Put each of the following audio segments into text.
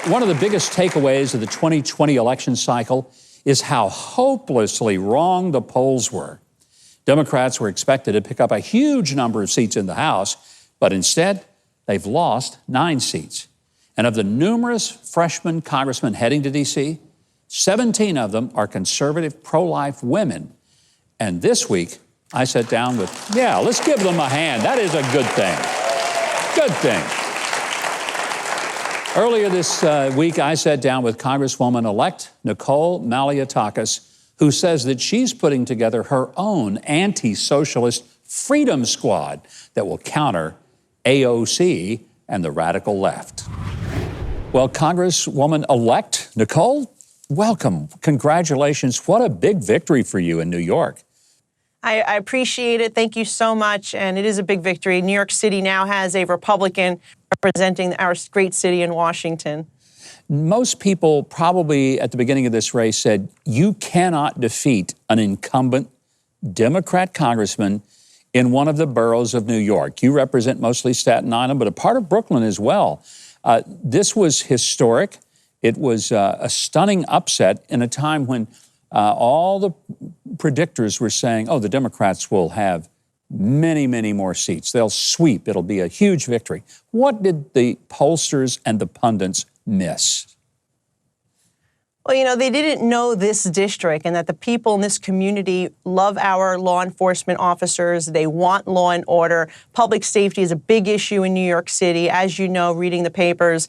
One of the biggest takeaways of the 2020 election cycle is how hopelessly wrong the polls were. Democrats were expected to pick up a huge number of seats in the House, but instead, they've lost 9 seats. And of the numerous freshman congressmen heading to D.C., 17 of them are conservative pro-life women. And this week, I sat down with, let's give them a hand. That is a good thing. Good thing. Earlier this week, I sat down with Congresswoman-elect Nicole Malliotakis, who says that she's putting together her own anti-socialist freedom squad that will counter AOC and the radical left. Well, Congresswoman-elect Nicole, welcome. Congratulations. What a big victory for you in New York. I appreciate it. Thank you so much. And it is a big victory. New York City now has a Republican representing our great city in Washington. Most people probably at the beginning of this race said, you cannot defeat an incumbent Democrat congressman in one of the boroughs of New York. You represent mostly Staten Island, but a part of Brooklyn as well. This was historic. It was a stunning upset in a time when all the predictors were saying, the Democrats will have many, many more seats. They'll sweep. It'll be a huge victory. What did the pollsters and the pundits miss? Well, they didn't know this district and that the people in this community love our law enforcement officers. They want law and order. Public safety is a big issue in New York City. As you know, reading the papers,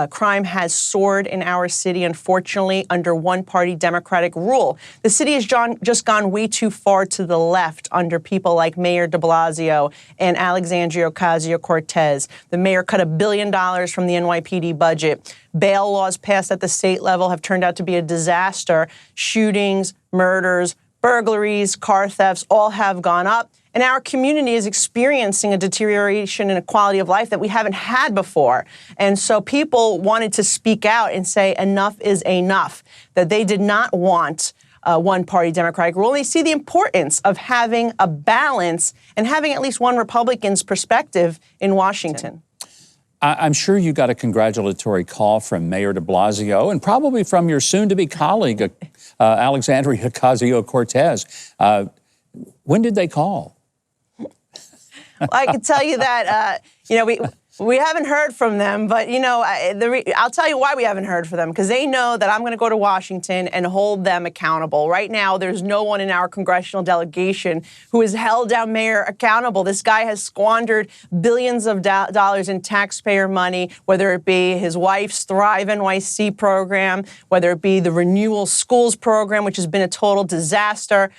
crime has soared in our city, unfortunately, under one-party Democratic rule. The city has just gone way too far to the left under people like Mayor de Blasio and Alexandria Ocasio-Cortez. The mayor cut $1 billion from the NYPD budget. Bail laws passed at the state level have turned out to be a disaster. Shootings, murders, burglaries, car thefts all have gone up. And our community is experiencing a deterioration in a quality of life that we haven't had before. And so people wanted to speak out and say enough is enough, that they did not want one-party Democratic rule. And they see the importance of having a balance and having at least one Republican's perspective in Washington. I'm sure you got a congratulatory call from Mayor de Blasio and probably from your soon-to-be colleague, Alexandria Ocasio-Cortez. When did they call? Well, I can tell you that, we haven't heard from them, but, I'll tell you why we haven't heard from them, because they know that I'm going to go to Washington and hold them accountable. Right now, there's no one in our congressional delegation who has held our mayor accountable. This guy has squandered billions of dollars in taxpayer money, whether it be his wife's Thrive NYC program, whether it be the Renewal Schools program, which has been a total disaster,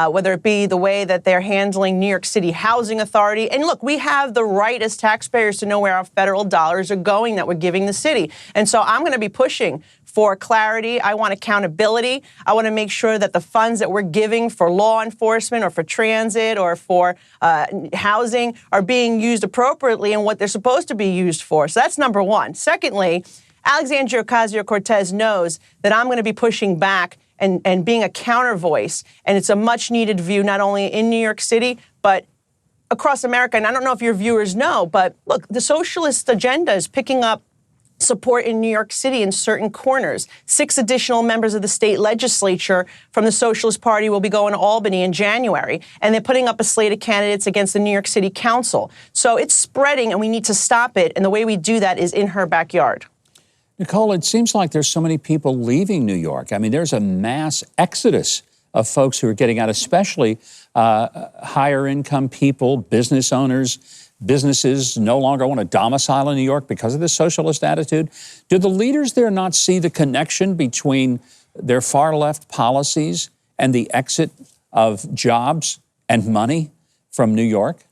whether it be the way that they're handling New York City Housing Authority. And look, we have the right as taxpayers to know where our federal dollars are going that we're giving the city. And so I'm going to be pushing for clarity. I want accountability. I want to make sure that the funds that we're giving for law enforcement or for transit or for housing are being used appropriately and what they're supposed to be used for. So that's number one. Secondly, Alexandria Ocasio-Cortez knows that I'm going to be pushing back and being a counter voice. And it's a much needed view, not only in New York City, but across America. And I don't know if your viewers know, but look, the socialist agenda is picking up support in New York City in certain corners. 6 additional members of the state legislature from the Socialist Party will be going to Albany in January, and they're putting up a slate of candidates against the New York City Council. So it's spreading, and we need to stop it, and the way we do that is in her backyard. Nicole, it seems like there's so many people leaving New York. I mean, there's a mass exodus of folks who are getting out, especially higher income people, business owners. Businesses no longer want to domicile in New York because of this socialist attitude. Do the leaders there not see the connection between their far left policies and the exit of jobs and money from New York?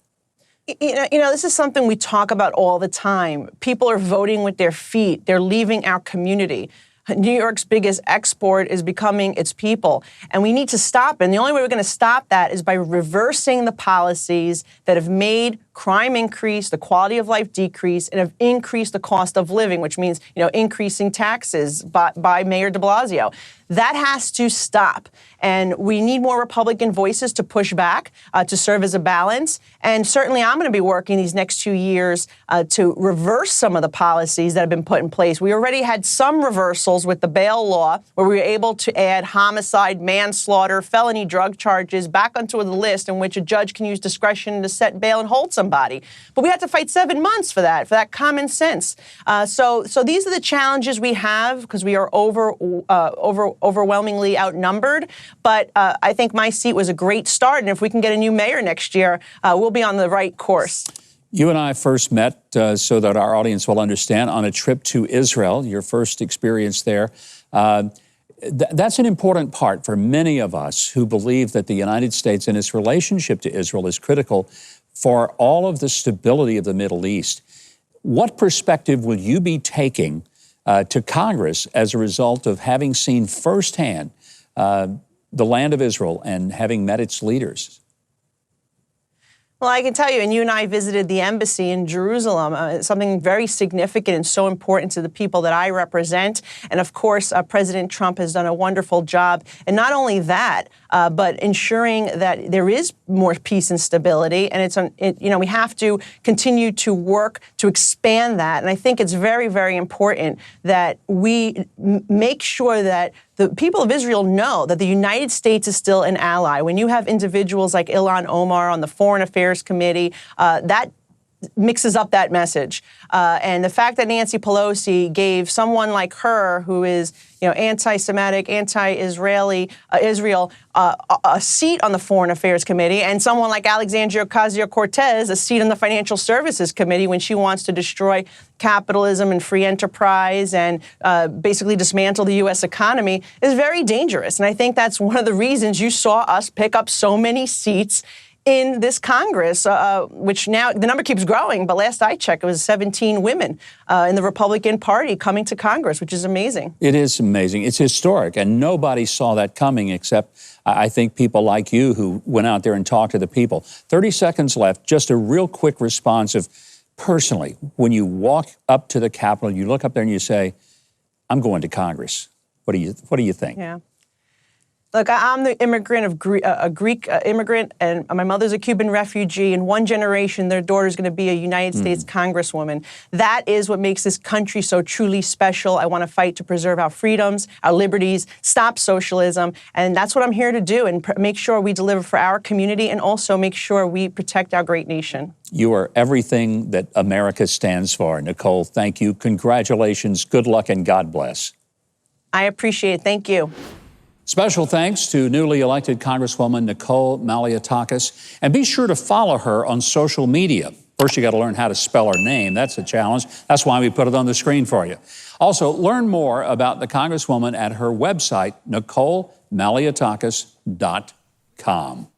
This is something we talk about all the time. People are voting with their feet. They're leaving our community. New York's biggest export is becoming its people, and we need to stop it. And the only way we're going to stop that is by reversing the policies that have made crime increase, the quality of life decrease, and have increased the cost of living, which means, increasing taxes by Mayor de Blasio. That has to stop. And we need more Republican voices to push back, to serve as a balance. And certainly I'm going to be working these next 2 years to reverse some of the policies that have been put in place. We already had some reversals with the bail law, where we were able to add homicide, manslaughter, felony drug charges back onto the list in which a judge can use discretion to set bail and hold somebody. But we had to fight 7 months for that common sense. So these are the challenges we have, because we are overwhelmingly outnumbered. But I think my seat was a great start. And if we can get a new mayor next year, we'll be on the right course. You and I first met, so that our audience will understand, on a trip to Israel, your first experience there. That's an important part for many of us who believe that the United States and its relationship to Israel is critical for all of the stability of the Middle East. What perspective will you be taking to Congress as a result of having seen firsthand the land of Israel and having met its leaders? Well, I can tell you, and you and I visited the embassy in Jerusalem, something very significant and so important to the people that I represent. And of course, President Trump has done a wonderful job. And not only that, but ensuring that there is more peace and stability. And we have to continue to work to expand that. And I think it's very, very important that we make sure that the people of Israel know that the United States is still an ally. When you have individuals like Ilhan Omar on the Foreign Affairs Committee, that mixes up that message. And the fact that Nancy Pelosi gave someone like her, who is anti-Semitic, anti-Israeli, Israel, a seat on the Foreign Affairs Committee, and someone like Alexandria Ocasio-Cortez a seat on the Financial Services Committee when she wants to destroy capitalism and free enterprise and basically dismantle the U.S. economy, is very dangerous. And I think that's one of the reasons you saw us pick up so many seats in this Congress, which now the number keeps growing, but last I checked, it was 17 women in the Republican Party coming to Congress, which is amazing. It is amazing. It's historic, and nobody saw that coming except, I think, people like you who went out there and talked to the people. 30 seconds left. Just a real quick response of, personally, when you walk up to the Capitol, you look up there and you say, I'm going to Congress. What do you think? Yeah. Look, I'm the immigrant of a Greek immigrant, and my mother's a Cuban refugee. In one generation, their daughter's going to be a United States Congresswoman. That is what makes this country so truly special. I want to fight to preserve our freedoms, our liberties, stop socialism, and that's what I'm here to do, and make sure we deliver for our community and also make sure we protect our great nation. You are everything that America stands for. Nicole, thank you. Congratulations. Good luck, and God bless. I appreciate it. Thank you. Special thanks to newly elected Congresswoman Nicole Malliotakis. And be sure to follow her on social media. First, you got to learn how to spell her name. That's a challenge. That's why we put it on the screen for you. Also, learn more about the Congresswoman at her website, NicoleMalliotakis.com.